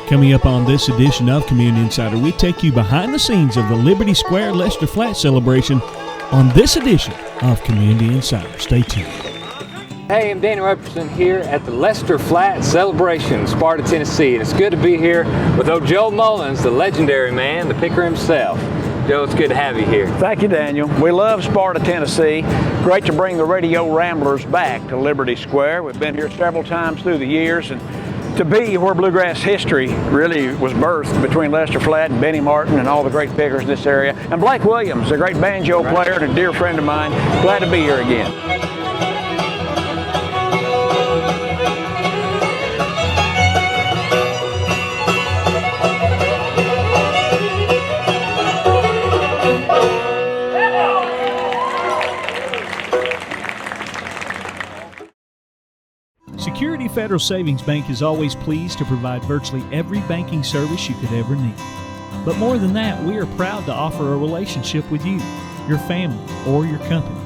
Coming up on this edition of Community Insider, we take you behind the scenes of the Liberty Square Lester Flatt celebration on this edition of Community Insider. Stay tuned. Hey, I'm Danny Robertson here at the Lester Flatt celebration in Sparta, Tennessee. And it's good to be here with old Joe Mullins, the legendary man, the picker himself. Joe, it's good to have you here. Thank you, Daniel. We love Sparta, Tennessee. Great to bring the Radio Ramblers back to Liberty Square. We've been here several times through the years, and to be where bluegrass history really was birthed between Lester Flatt and Benny Martin and all the great pickers in this area. And Blake Williams, a great banjo player and a dear friend of mine. Glad to be here again. Security Federal Savings Bank is always pleased to provide virtually every banking service you could ever need. But more than that, we are proud to offer a relationship with you, your family, or your company.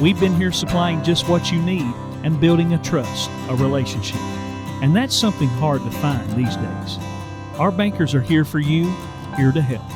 We've been here supplying just what you need and building a trust, a relationship. And that's something hard to find these days. Our bankers are here for you, here to help.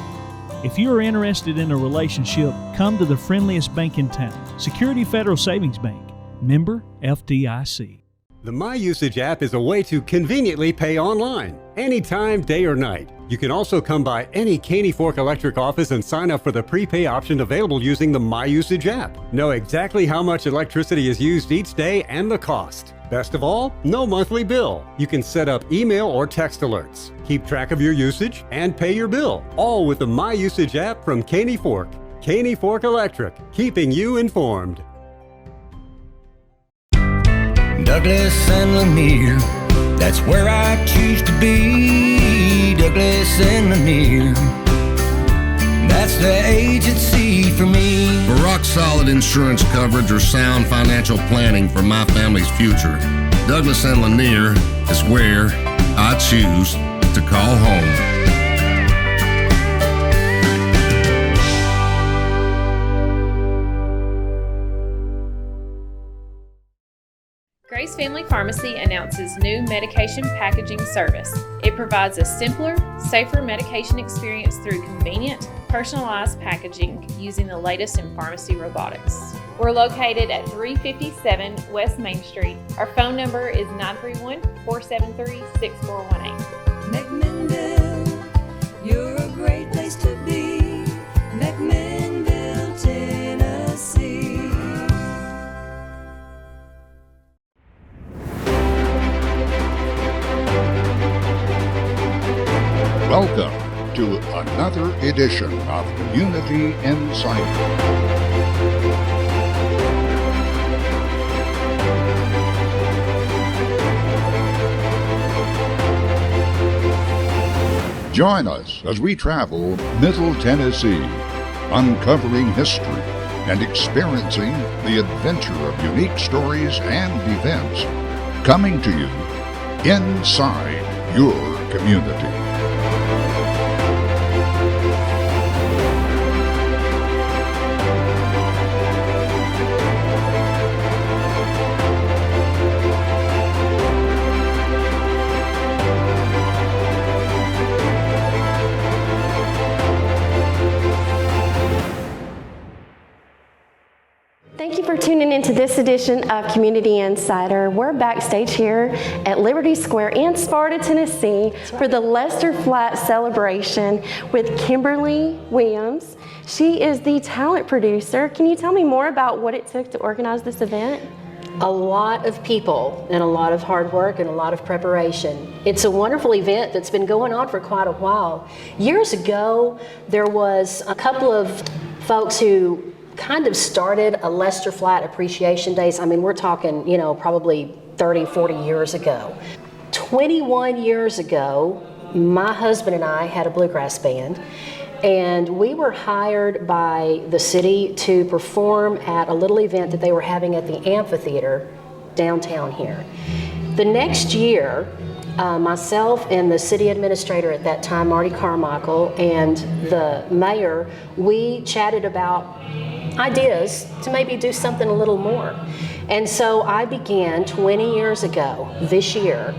If you are interested in a relationship, come to the friendliest bank in town, Security Federal Savings Bank, member FDIC. The MyUsage app is a way to conveniently pay online, anytime, day or night. You can also come by any Caney Fork Electric office and sign up for the prepay option available using the MyUsage app. Know exactly how much electricity is used each day and the cost. Best of all, no monthly bill. You can set up email or text alerts, keep track of your usage, and pay your bill, all with the MyUsage app from Caney Fork. Caney Fork Electric, keeping you informed. Douglas and Lanier, that's where I choose to be. Douglas and Lanier, that's the agency for me. For rock solid insurance coverage or sound financial planning for my family's future, Douglas and Lanier is where I choose to call home. Grace Family Pharmacy announces new medication packaging service. It provides a simpler, safer medication experience through convenient, personalized packaging using the latest in pharmacy robotics. We're located at 357 West Main Street. Our phone number is 931-473-6418. McMinnville, you're a great place to be. McMinnville, Tennessee. Welcome to another edition of Community Insider. Join us as we travel Middle Tennessee, uncovering history and experiencing the adventure of unique stories and events coming to you inside your community. Thank you for tuning into this edition of Community Insider. We're backstage here at Liberty Square in Sparta, Tennessee for the Lester Flatt celebration with Kimberly Williams. She is the talent producer. Can you tell me more about what it took to organize this event? A lot of people and a lot of hard work and a lot of preparation. It's a wonderful event that's been going on for quite a while. Years ago, there was a couple of folks who kind of started a Lester Flatt Appreciation Days. I mean, we're talking, probably 30, 40 years ago. 21 years ago, my husband and I had a bluegrass band, and we were hired by the city to perform at a little event that they were having at the amphitheater downtown here. The next year, myself and the city administrator at that time, Marty Carmichael, and the mayor, we chatted about ideas to maybe do something a little more. And so I began 20 years ago, this year,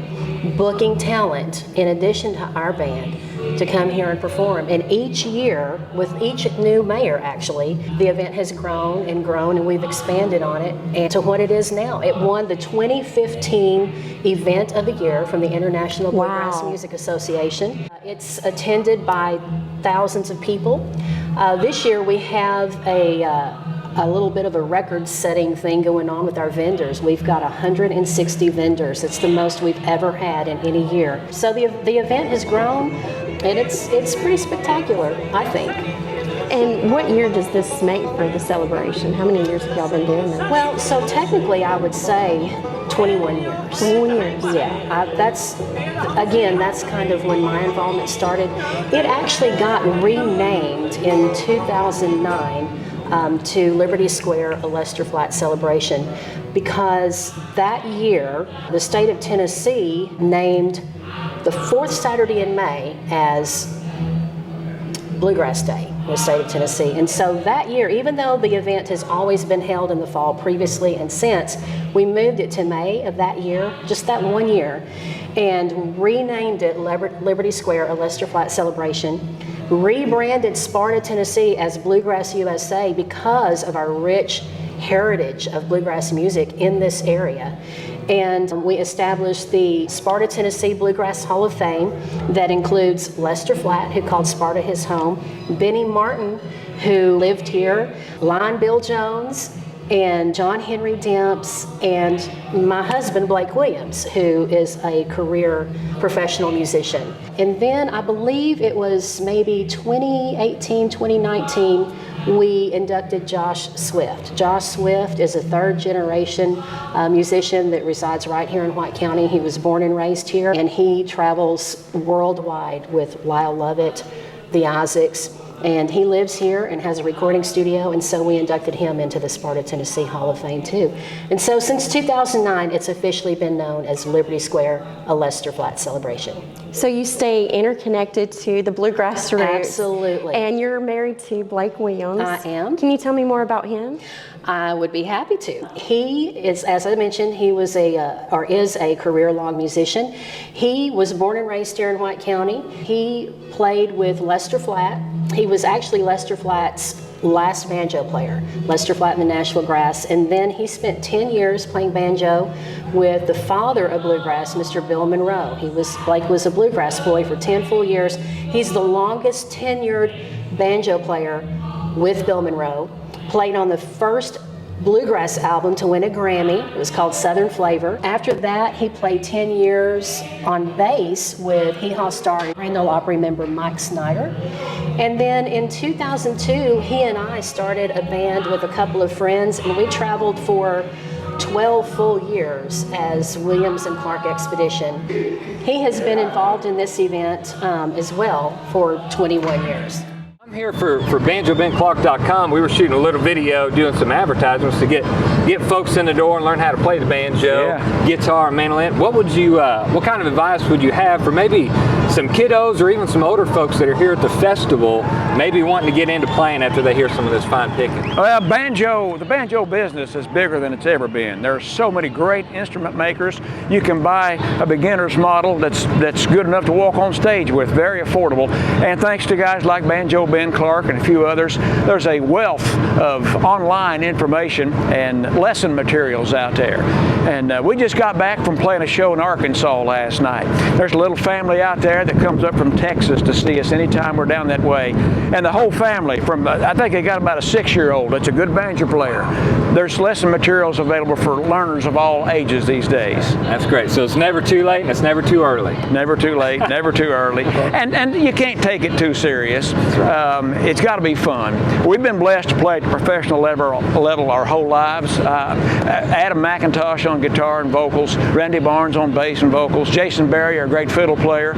booking talent in addition to our band to come here and perform. And each year, with each new mayor actually, the event has grown and grown, and we've expanded on it and to what it is now. It won the 2015 Event of the Year from the International Bluegrass Music Association. It's attended by thousands of people. This year we have a little bit of a record-setting thing going on with our vendors. We've got 160 vendors. It's the most we've ever had in any year. So the event has grown, and it's pretty spectacular, I think. And what year does this make for the celebration? How many years have y'all been doing that? Well, so technically I would say 21 years. 21 years. Yeah, that's kind of when my involvement started. It actually got renamed in 2009 to Liberty Square, a Lester Flatt celebration, because that year the state of Tennessee named the fourth Saturday in May as Bluegrass Day in the state of Tennessee. And so that year, even though the event has always been held in the fall previously and since, we moved it to May of that year, just that 1 year, and renamed it Liberty Square, a Lester Flatt celebration, rebranded Sparta, Tennessee as Bluegrass USA because of our rich heritage of bluegrass music in this area. And we established the Sparta, Tennessee Bluegrass Hall of Fame that includes Lester Flatt, who called Sparta his home, Benny Martin, who lived here, Lion Bill Jones, and John Henry Demps, and my husband, Blake Williams, who is a career professional musician. And then I believe it was maybe 2018, 2019, we inducted Josh Swift. Josh Swift is a third generation musician that resides right here in White County. He was born and raised here, and he travels worldwide with Lyle Lovett, the Isaacs, and he lives here and has a recording studio, and so we inducted him into the Sparta, Tennessee Hall of Fame too. And so since 2009, it's officially been known as Liberty Square, a Lester Flatt celebration. So you stay interconnected to the bluegrass roots. Absolutely. And you're married to Blake Williams. I am. Can you tell me more about him? I would be happy to. He is, as I mentioned, he was is a career-long musician. He was born and raised here in White County. He played with Lester Flatt. He was actually Lester Flatt's last banjo player, Lester Flatt and the Nashville Grass, and then he spent 10 years playing banjo with the father of bluegrass, Mr. Bill Monroe. Blake was a bluegrass boy for 10 full years. He's the longest tenured banjo player with Bill Monroe. Played on the first bluegrass album to win a Grammy. It was called Southern Flavor. After that, he played 10 years on bass with Hee Haw star and Grand Ole Opry member Mike Snyder. And then in 2002, he and I started a band with a couple of friends, and we traveled for 12 full years as Williams and Clark Expedition. He has been involved in this event as well for 21 years. I'm here for BanjoBenClark.com. We were shooting a little video, doing some advertisements to get folks in the door and learn how to play the banjo, guitar, and mandolin. What kind of advice would you have for maybe some kiddos or even some older folks that are here at the festival, maybe wanting to get into playing after they hear some of this fine picking? Well, the banjo business is bigger than it's ever been. There's so many great instrument makers. You can buy a beginner's model that's good enough to walk on stage with, very affordable. And thanks to guys like Banjo Ben Clark and a few others, there's a wealth of online information and lesson materials out there. And we just got back from playing a show in Arkansas last night. There's a little family out there that comes up from Texas to see us anytime we're down that way. And the whole family, I think they got about a 6-year-old that's a good banjo player. There's lesson materials available for learners of all ages these days. That's great. So it's never too late and it's never too early. Never too late, never too early. And you can't take it too serious. It's got to be fun. We've been blessed to play at the professional level our whole lives. Adam McIntosh on guitar and vocals, Randy Barnes on bass and vocals, Jason Berry, our great fiddle player.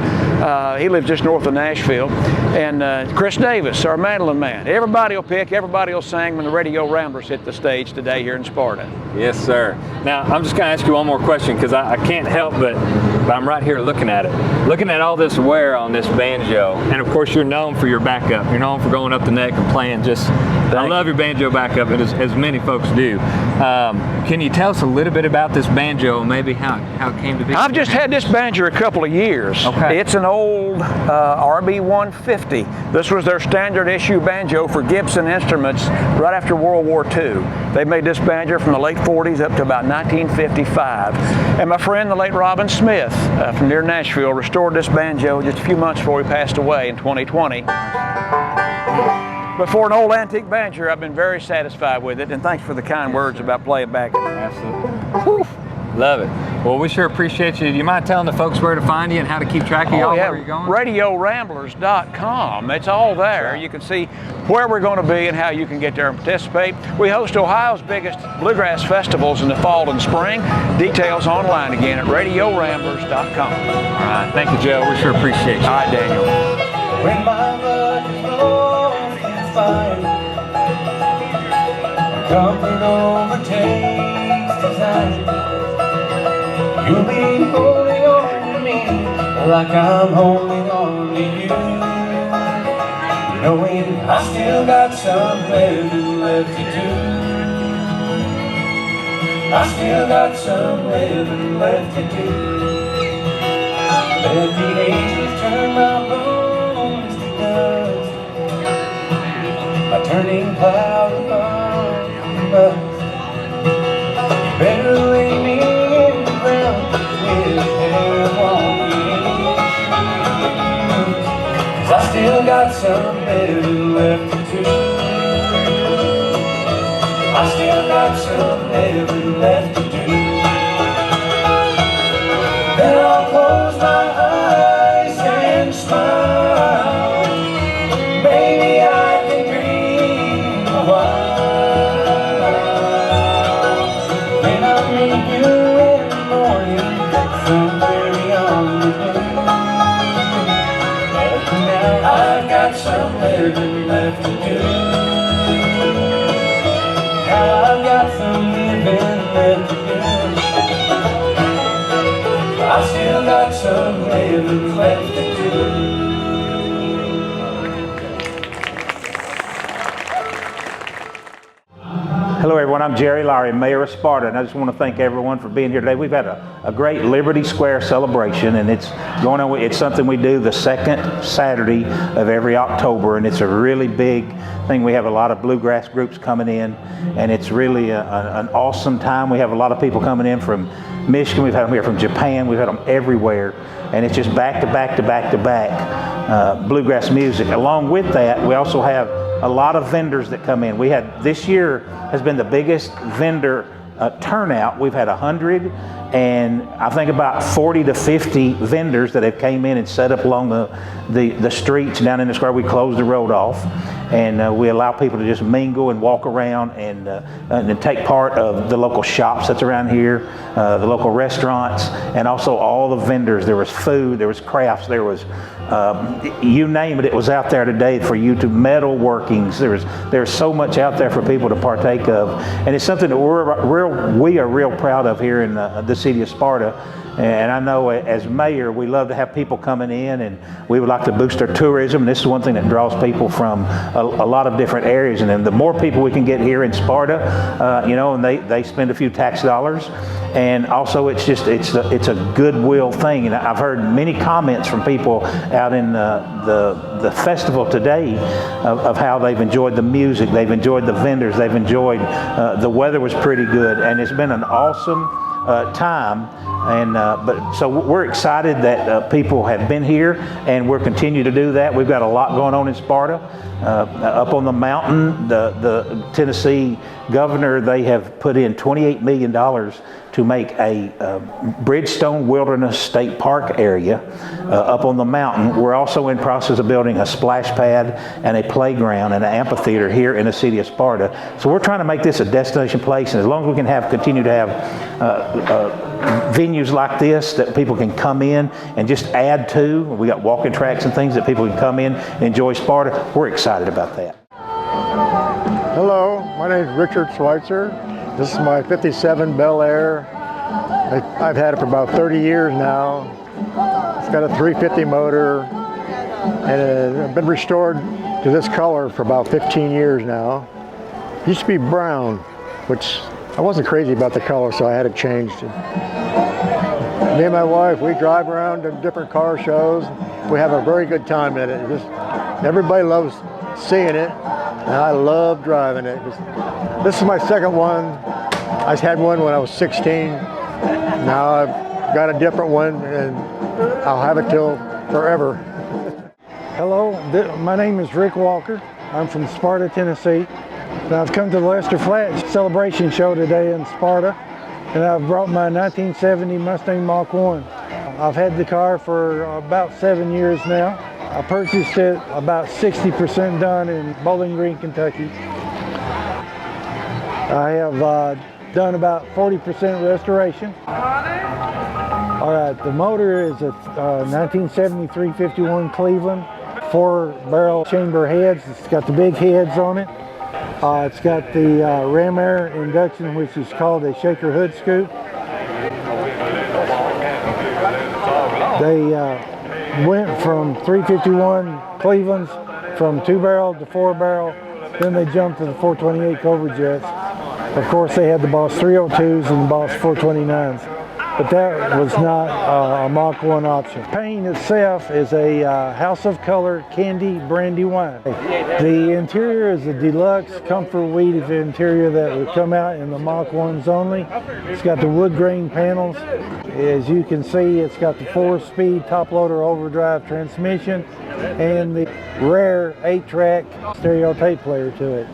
He lives just north of Nashville. And Chris Davis, our mandolin man. Everybody will pick, everybody will sing when the Radio Ramblers hit the stage today here in Sparta. Yes, sir. Now, I'm just going to ask you one more question because I can't help but I'm right here looking at it. Looking at all this wear on this banjo, and of course you're known for your backup. You're known for going up the neck and playing just, I love your banjo backup, as many folks do. Can you tell us a little bit about this banjo and maybe how it came to be? I've just had this banjo a couple of years. Okay. It's an old RB 150. This was their standard issue banjo for Gibson Instruments right after World War II. They made this banjo from the late 40s up to about 1955. And my friend, the late Robin Smith from near Nashville, restored this banjo just a few months before he passed away in 2020. But for an old antique banjo, I've been very satisfied with it, and thanks for the kind words about playing back. Absolutely. Love it. Well, we sure appreciate you. Do you mind telling the folks where to find you and how to keep track of y'all where you're going? RadioRamblers.com. It's all there. Right. You can see where we're going to be and how you can get there and participate. We host Ohio's biggest bluegrass festivals in the fall and spring. Details online again at RadioRamblers.com. All right. Thank you, Joe. We sure appreciate you. All right, Daniel. When my blood flows in fire, comfort overtakes desire. You'll be holding on to me like I'm holding on to you, knowing I still got some living left to do. I still got some living left to do. Let the ages turn my bones to dust, a turning cloud above us. You better lay me in the ground with hair walking shoes, 'cause I still got some living left to do. I still got some living left to do. Then I'll close my eyes and smile. Maybe I can dream a while. Then I'll meet you in the morning somewhere beyond the blue. But now I've got some living left to do. I've got some living left to do. I still got some living left to do. Hello everyone, I'm Jerry Lowry, Mayor of Sparta, and I just want to thank everyone for being here today. We've had a great Liberty Square celebration, and it's going on. It's something we do the second Saturday of every October, and it's a really big thing. We have a lot of bluegrass groups coming in, and it's really an awesome time. We have a lot of people coming in from Michigan, we've had them here from Japan, we've had them everywhere, and it's just back to back to back to back bluegrass music. Along with that, we also have a lot of vendors that come in. We had, this year has been the biggest vendor turnout. We've had 100 and I think about 40 to 50 vendors that have came in and set up along the streets down in the square. We closed the road off, and we allow people to just mingle and walk around and take part of the local shops that's around here, the local restaurants, and also all the vendors. There was food, there was crafts, there was you name it, it was out there today for you to metal workings. There's so much out there for people to partake of, and it's something that we are real proud of here in the city of Sparta. And I know as mayor, we love to have people coming in, and we would like to boost our tourism. And this is one thing that draws people from a lot of different areas. And then the more people we can get here in Sparta, you know, and they spend a few tax dollars. And also it's a goodwill thing. And I've heard many comments from people out in the festival today of how they've enjoyed the music, they've enjoyed the vendors, they've enjoyed, the weather was pretty good. And it's been an awesome time. And so we're excited that people have been here, and we'll continue to do that. We've got a lot going on in Sparta. Up on the mountain, the Tennessee governor, they have put in $28 million to make a Bridgestone Wilderness State Park area up on the mountain. We're also in process of building a splash pad and a playground and an amphitheater here in the city of Sparta. So we're trying to make this a destination place, and as long as we can continue to have venues like this that people can come in and just add to. We got walking tracks and things that people can come in and enjoy Sparta. We're excited about that. Hello, my name is Richard Schweitzer. This is my 57 Bel Air. I've had it for about 30 years now. It's got a 350 motor, and it's been restored to this color for about 15 years now. It used to be brown, which I wasn't crazy about the color, so I had it changed. Me and my wife, we drive around to different car shows. We have a very good time at it. Everybody loves seeing it, and I love driving it. This is my second one. I had one when I was 16. Now I've got a different one, and I'll have it till forever. Hello, my name is Rick Walker. I'm from Sparta, Tennessee. And I've come to the Lester Flatt celebration show today in Sparta, and I've brought my 1970 Mustang Mach 1. I've had the car for about 7 years now. I purchased it about 60% done in Bowling Green, Kentucky. I have done about 40% restoration. All right, the motor is a 1973 51 Cleveland, 4-barrel chamber heads. It's got the big heads on it. It's got the ram air induction, which is called a shaker hood scoop. They went from 351 Clevelands from 2-barrel to 4-barrel. Then they jumped to the 428 Cobra Jets. Of course, they had the Boss 302s and the Boss 429s. But that was not a Mach 1 option. Paint itself is a House of Color candy brandy wine. The interior is a deluxe comfort weave interior that would come out in the Mach 1s only. It's got the wood grain panels. As you can see, it's got the 4-speed top loader overdrive transmission and the rare 8-track stereo tape player to it.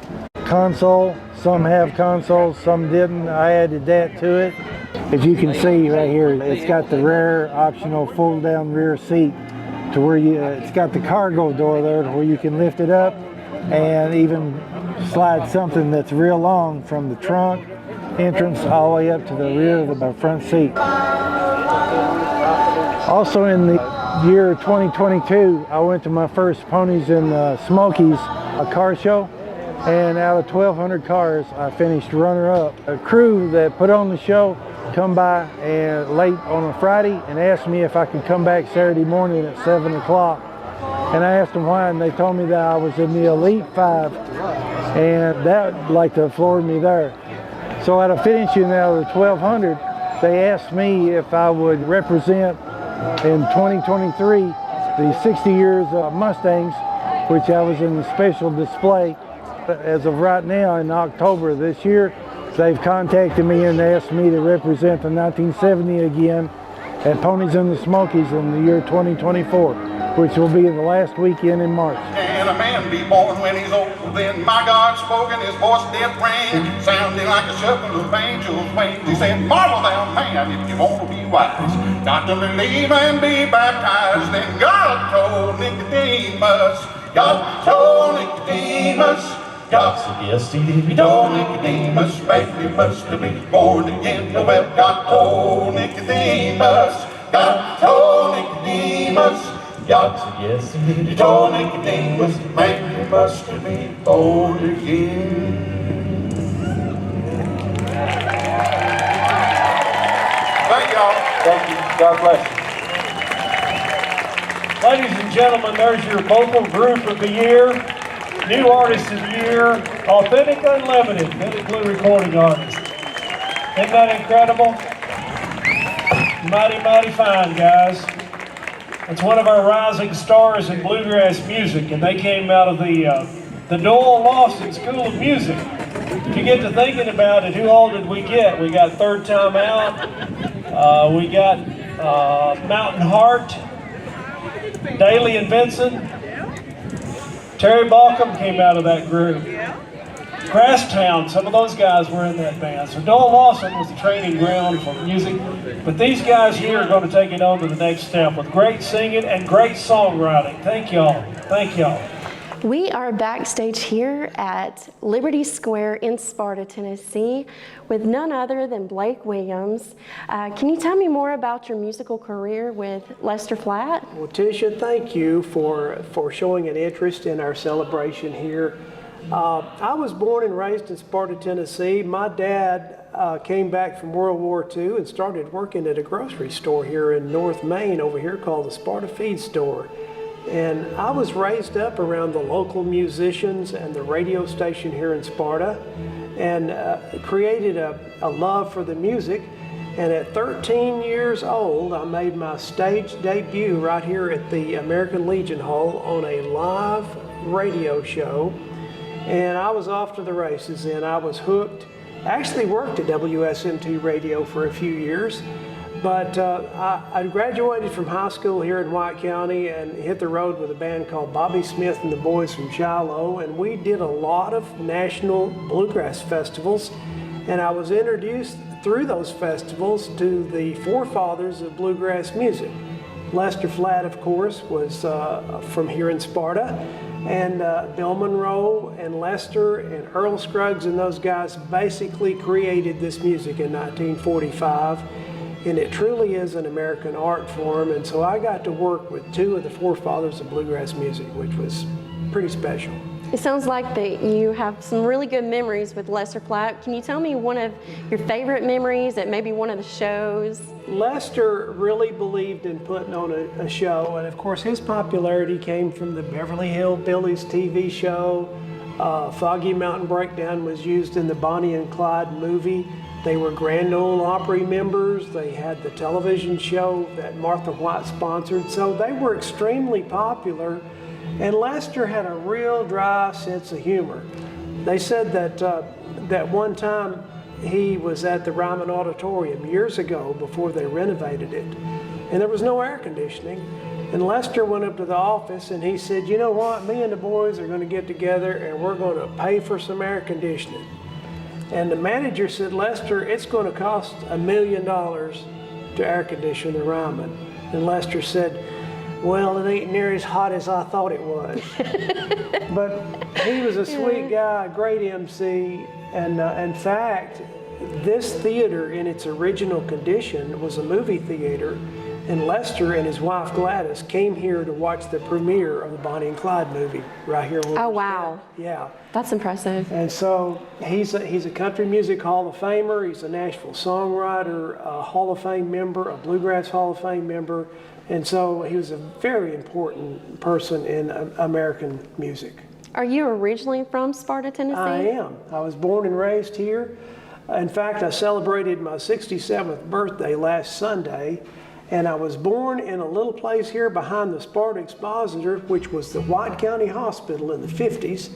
Console, some have consoles, some didn't. I added that to it. As you can see right here, it's got the rare optional fold down rear seat to where it's got the cargo door there to where you can lift it up and even slide something that's real long from the trunk entrance all the way up to the rear of the front seat. Also in the year 2022, I went to my first Ponies and Smokies car show. And out of 1,200 cars, I finished runner-up. A crew that put on the show come by and late on a Friday and asked me if I could come back Saturday morning at 7 o'clock. And I asked them why, and they told me that I was in the Elite 5, and that like to floored me there. So out of finishing out of the 1,200, they asked me if I would represent in 2023 the 60 years of Mustangs, which I was in the special display. As of right now, in October this year, they've contacted me and asked me to represent the 1970 again at Ponies and the Smokies in the year 2024, which will be the last weekend in March. Can a man be born when he's old? Then my God spoke and his voice did ring, sounding like a shuffle of angels' wings. He said, marvel thou man, if you want to be wise, got to believe and be baptized. Then God told Nicodemus, God said, yes, he told Nicodemus, baby, you must be born again. Well, God told Nicodemus, God said, yes, he told Nicodemus, man, you must be born again. Thank y'all. Thank you. God bless you. Ladies and gentlemen, there's your vocal group of the year. New Artist of the Year, Authentic Unlimited, Billy Blue Recording Artist. Isn't that incredible? Mighty, mighty fine, guys. It's one of our rising stars in bluegrass music, and they came out of the Noel Lawson School of Music. If you get to thinking about it, who all did we get? We got Third Time Out, we got Mountain Heart, Daly and Vincent. Terry Balcom came out of that group. Crosstown, some of those guys were in that band. So Noel Lawson was the training ground for music. But these guys here are going to take it on to the next step with great singing and great songwriting. Thank y'all. Thank y'all. We are backstage here at Liberty Square in Sparta, Tennessee, with none other than Blake Williams. Can you tell me more about your musical career with Lester Flatt? Well, Tisha, thank you for showing an interest in our celebration here. I was born and raised in Sparta, Tennessee. My dad came back from World War II and started working at a grocery store here in North Maine over here called the Sparta Feed Store. And I was raised up around the local musicians and the radio station here in Sparta. and created a love for the music. And at 13 years old, I made my stage debut right here at the American Legion Hall on a live radio show. And I was off to the races, and I was hooked. I actually worked at WSMT Radio for a few years, but I graduated from high school here in White County and hit the road with a band called Bobby Smith and the Boys from Shiloh, and we did a lot of national bluegrass festivals, and I was introduced through those festivals to the forefathers of bluegrass music. Lester Flatt, of course, was from here in Sparta, and Bill Monroe and Lester and Earl Scruggs and those guys basically created this music in 1945, and it truly is an American art form. And so I got to work with two of the forefathers of bluegrass music, which was pretty special. It sounds like that you have some really good memories with Lester Flatt. Can you tell me one of your favorite memories at maybe one of the shows? Lester really believed in putting on a show, and of course his popularity came from the Beverly Hillbillies TV show. Foggy Mountain Breakdown was used in the Bonnie and Clyde movie. They were Grand Ole Opry members. They had the television show that Martha White sponsored, so they were extremely popular. And Lester had a real dry sense of humor. They said that one time he was at the Ryman Auditorium years ago before they renovated it, and there was no air conditioning. And Lester went up to the office and he said, "You know what, me and the boys are going to get together and we're going to pay for some air conditioning." And the manager said, "Lester, it's going to cost $1 million to air condition the Ryman." And Lester said, "Well, it ain't near as hot as I thought it was." But he was a sweet guy, a great MC, and in fact, this theater in its original condition was a movie theater, and Lester and his wife Gladys came here to watch the premiere of the Bonnie and Clyde movie right here. Oh, wow. Yeah. That's impressive. And so he's a country music Hall of Famer, he's a Nashville songwriter, a Hall of Fame member, a Bluegrass Hall of Fame member, and so he was a very important person in American music. Are you originally from Sparta, Tennessee? I am. I was born and raised here. In fact, I celebrated my 67th birthday last Sunday, and I was born in a little place here behind the Sparta Expositor, which was the White County Hospital in the 50s.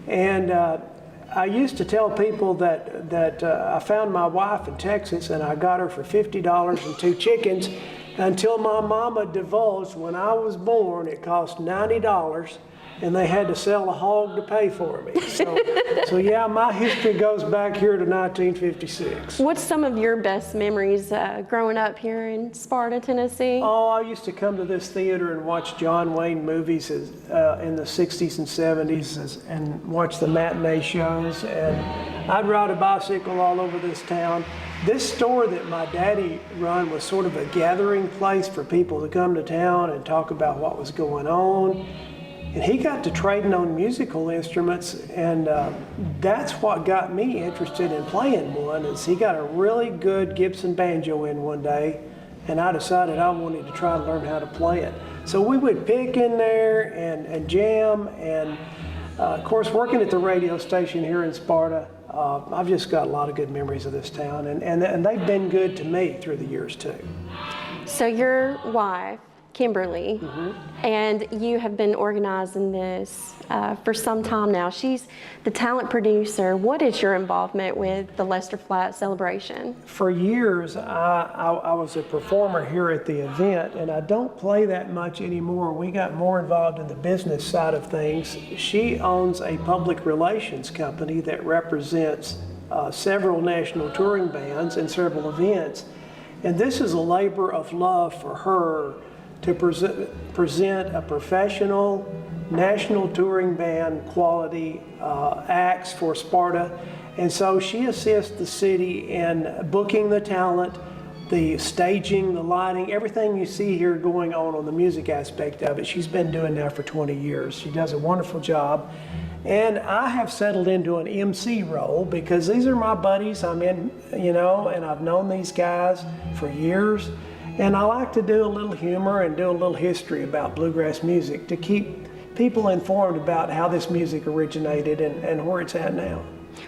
And I used to tell people that I found my wife in Texas and I got her for $50 and 2 chickens, until my mama divulged when I was born it cost $90 and they had to sell a hog to pay for me. So yeah, my history goes back here to 1956. What's some of your best memories growing up here in Sparta, Tennessee? Oh, I used to come to this theater and watch John Wayne movies in the 60s and 70s and watch the matinee shows. And I'd ride a bicycle all over this town. This store that my daddy run was sort of a gathering place for people to come to town and talk about what was going on. And he got to trading on musical instruments, and that's what got me interested in playing one. Is he got a really good Gibson banjo in one day, and I decided I wanted to try to learn how to play it. So we would pick in there and jam, and of course working at the radio station here in Sparta, I've just got a lot of good memories of this town, and they've been good to me through the years too. So your wife, Kimberly, and you have been organizing this for some time now. She's the talent producer. What is your involvement with the Lester Flatt celebration? For years, I was a performer here at the event, and I don't play that much anymore. We got more involved in the business side of things. She owns a public relations company that represents several national touring bands and several events. And this is a labor of love for her to present a professional national touring band quality acts for Sparta. And so she assists the city in booking the talent, the staging, the lighting, everything you see here going on the music aspect of it. She's been doing that for 20 years. She does a wonderful job. And I have settled into an MC role because these are my buddies. I'm in, and I've known these guys for years. And I like to do a little humor and do a little history about bluegrass music to keep people informed about how this music originated and where it's at now.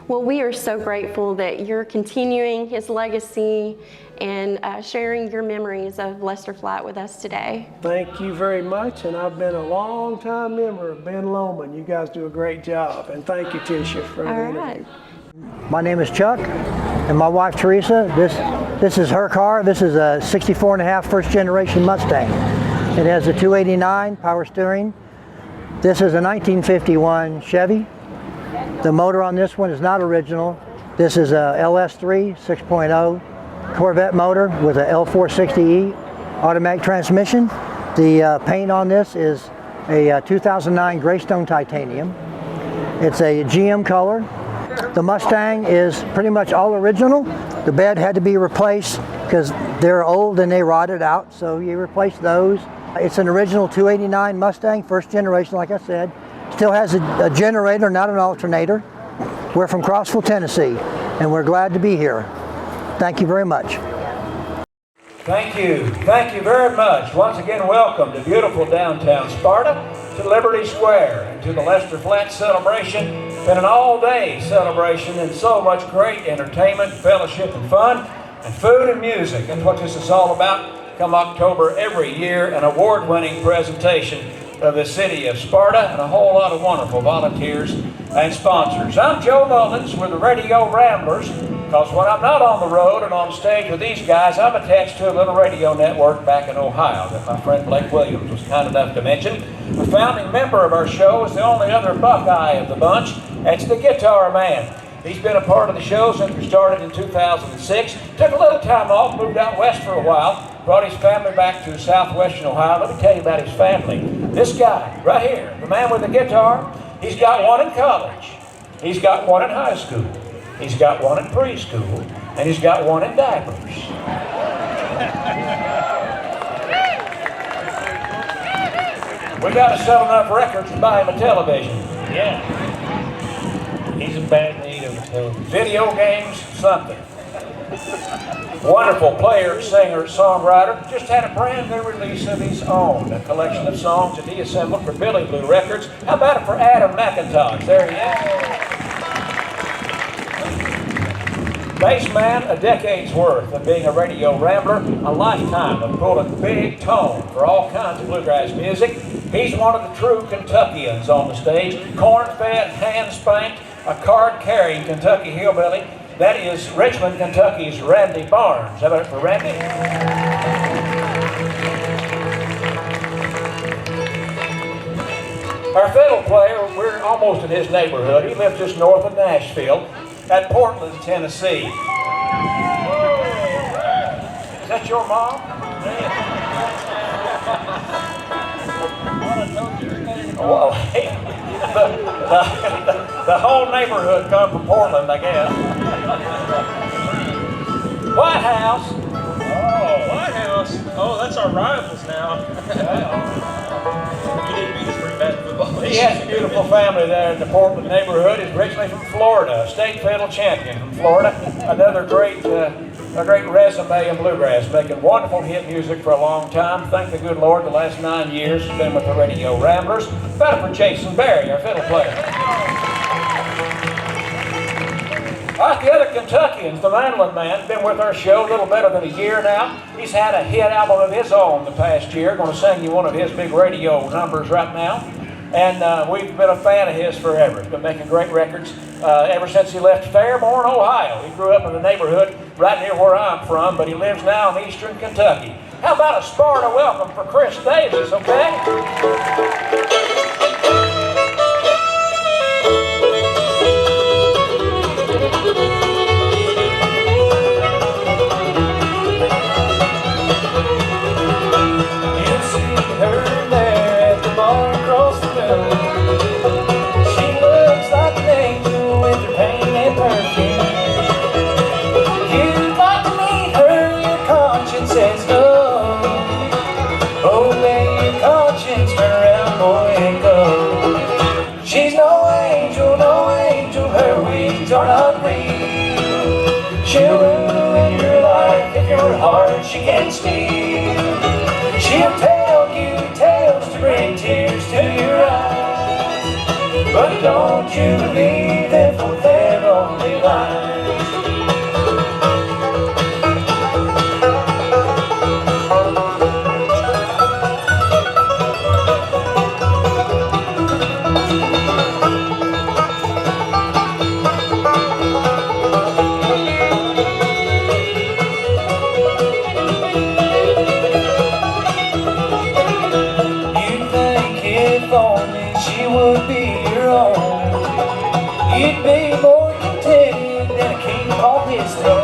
Well, we are so grateful that you're continuing his legacy and sharing your memories of Lester Flatt with us today. Thank you very much, and I've been a long-time member of Ben Lomond. You guys do a great job, and thank you, Tisha, for the interview. My name is Chuck, and my wife Teresa. This is her car. This is a 64.5 first-generation Mustang. It has a 289 power steering. This is a 1951 Chevy. The motor on this one is not original. This is a LS3 6.0 Corvette motor with a L460E automatic transmission. The paint on this is a 2009 Greystone Titanium. It's a GM color. The Mustang is pretty much all original. The bed had to be replaced because they're old and they rotted out, so you replace those. It's an original 289 Mustang, first generation, like I said. Still has a generator, not an alternator. We're from Crossville, Tennessee, and we're glad to be here. Thank you very much. Thank you. Thank you very much. Once again, welcome to beautiful downtown Sparta, to Liberty Square, and to the Lester Flatt celebration. It's been an all-day celebration and so much great entertainment, fellowship, and fun, and food and music. That's what this is all about. Come October every year, an award-winning presentation of the city of Sparta and a whole lot of wonderful volunteers and sponsors. I'm Joe Mullins with the Radio Ramblers, because when I'm not on the road and on stage with these guys, I'm attached to a little radio network back in Ohio that my friend Blake Williams was kind enough to mention. The founding member of our show is the only other Buckeye of the bunch. That's the Guitar Man. He's been a part of the show since we started in 2006. Took a little time off, moved out west for a while, brought his family back to southwestern Ohio. Let me tell you about his family. This guy right here, the man with the guitar, he's got one in college. He's got one in high school. He's got one in preschool. And he's got one in diapers. We got to sell enough records to buy him a television. Yeah. He's in bad need of a television. Video games, something. Wonderful player, singer, songwriter. Just had a brand new release of his own. A collection of songs that he assembled for Billy Blue Records. How about it for Adam McIntosh? There he is. Bass man, a decade's worth of being a radio rambler, a lifetime of pulling big tone for all kinds of bluegrass music. He's one of the true Kentuckians on the stage. Corn-fed, hand-spanked, a card-carrying Kentucky hillbilly. That is Richmond, Kentucky's Randy Barnes. How about it for Randy? Our fiddle player, we're almost in his neighborhood. He lives just north of Nashville at Portland, Tennessee. Is that your mom? Well, the whole neighborhood come from Portland, I guess. White House. Oh, White House. Oh, that's our rivals now. You didn't beat us pretty bad in football. He has a beautiful family there in the Portland neighborhood. He's originally from Florida, state fiddle champion from Florida. Another great resume in bluegrass, making wonderful hit music for a long time. Thank the good Lord, the last 9 years he's been with the Radio Ramblers. Better for Jason Berry, our fiddle player. Like the other Kentuckians, the Mandolin Man, been with our show a little better than a year now. He's had a hit album of his own the past year. Going to sing you one of his big radio numbers right now. And we've been a fan of his forever. He's been making great records ever since he left Fairborn, Ohio. He grew up in the neighborhood right near where I'm from, but he lives now in eastern Kentucky. How about a Sparta welcome for Chris Davis, okay? She'll ruin your life if your heart she can steal. She'll tell you tales to bring tears to your eyes, but don't you believe them, for they're You'd be more contented than a king upon his throne.